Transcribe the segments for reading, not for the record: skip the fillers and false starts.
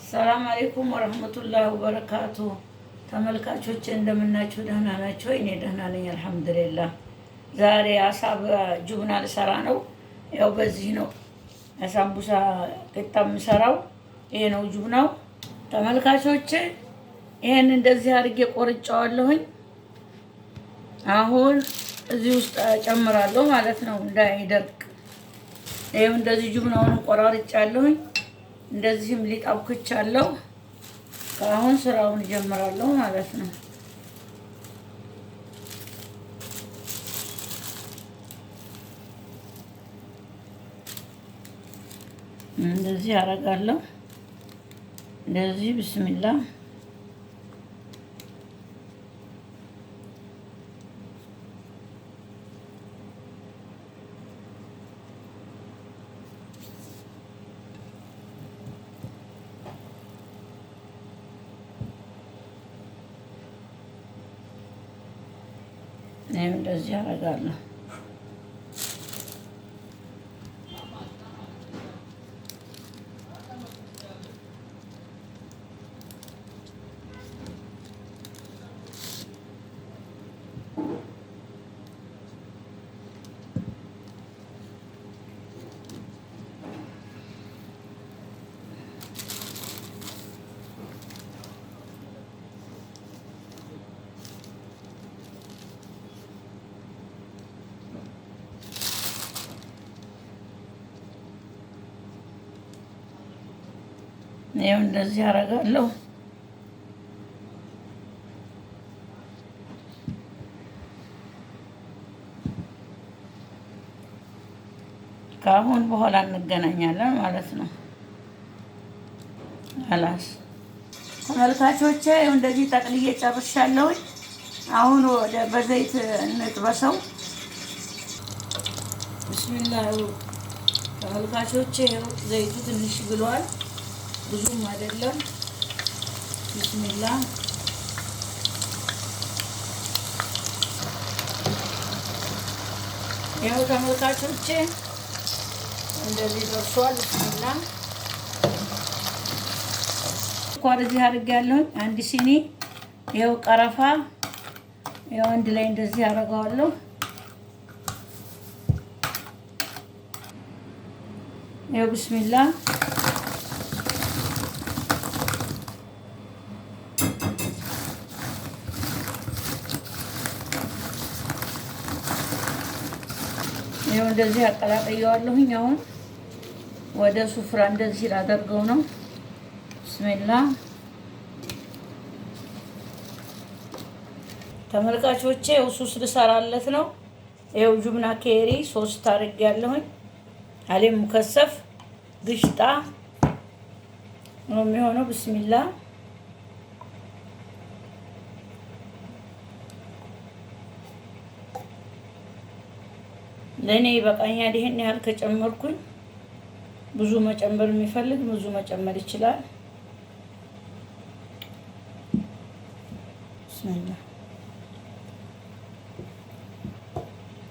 ሰላም አለይኩም ወረህመቱላሂ ወበረካቱ። ተመልካቾች እንደምናችሁ ደህና ናቸው? እኔ ደህና ነኝ አልሐምዱሊላህ። ዛሬ አሳ በጁብና ልሰራ ነው። ያው በዚህ ነው አሳምቡሳ ቂጣ የምሰራው። ይሄ ነው ጁብናው። ተመልካቾች ይሄን እንደዚህ አድርጌ ቆርጫዋለሁኝ። አሁን እዚህ ውስጥ ጨምራለሁ ማለት ነው እንዳይደርቅ። ይሄው እንደዚህ ጁብናውን ቆራርጫለሁኝ። እንደዚህም ሊጥ አብኩቻለሁ። አሁን ስራውን ጀምራለሁ ማለት ነው። እንደዚህ አደርጋለሁ። እንደዚህ ቢስሚላህ እንደዚህ አደርጋለሁ። ይሄው እንደዚህ አደርጋለሁ። ከአሁን በኋላ እንገናኛለን ማለት ነው። አላስ ተመልካቾቼ እንደዚህ ጠቅልዬ ጨርሻለሁ። አሁን ወደ በዘይት እንጥበሰው። ቢስሚላህ ተመልካቾቼ ዘይቱ ትንሽ ግሏል፣ ብዙም አይደለም። ቢስሚላህ ያው ተመልካቾቼ እንደዚህ ደርሷል። ቢስሚላህ ስኳር እዚህ አድርጌያለሁ። አንድ ሲኒ ያው ቀረፋ ያው አንድ ላይ እንደዚህ አደርገዋለሁ። ያው ቢስሚላህ ይሄው እንደዚህ አቀላቅየዋለሁኝ። አሁን ወደ ሱፍራ እንደዚህ ላደርገው ነው። ቢስሚላህ ተመልካቾቼ ያው ሱስ ልሰራለት ነው። ይሄው ጁብና ኬሪ 3 አድርጌያለሁኝ። አሌም ሙከሰፍ ግሽጣ ነው የሚሆነው። ቢስሚላህ ለኔ ይበቃኛል። ይሄን ያህል ከጨመርኩኝ ብዙ መጨመር የሚፈልግ ብዙ መጨመር ይችላል። ቢስሚላህ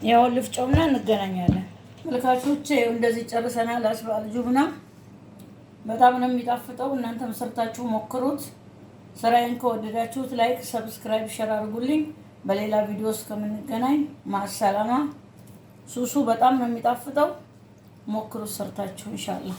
ያው ልፍጨውና እንገናኛለን። መልካቾቼ እንደዚህ ጨርሰናል። አስባል ጁብና በጣም ነው የሚጣፍጠው። እናንተም ሰርታችሁ ሞክሩት። ስራዬን ከወደዳችሁት ላይክ፣ ሰብስክራይብ፣ ሼር አድርጉልኝ። በሌላ ቪዲዮ እስከምንገናኝ ማሰላማ። ሱሱ በጣም ነው የሚጣፍጠው። ሞክሩት ሰርታችሁ ኢንሻአላህ።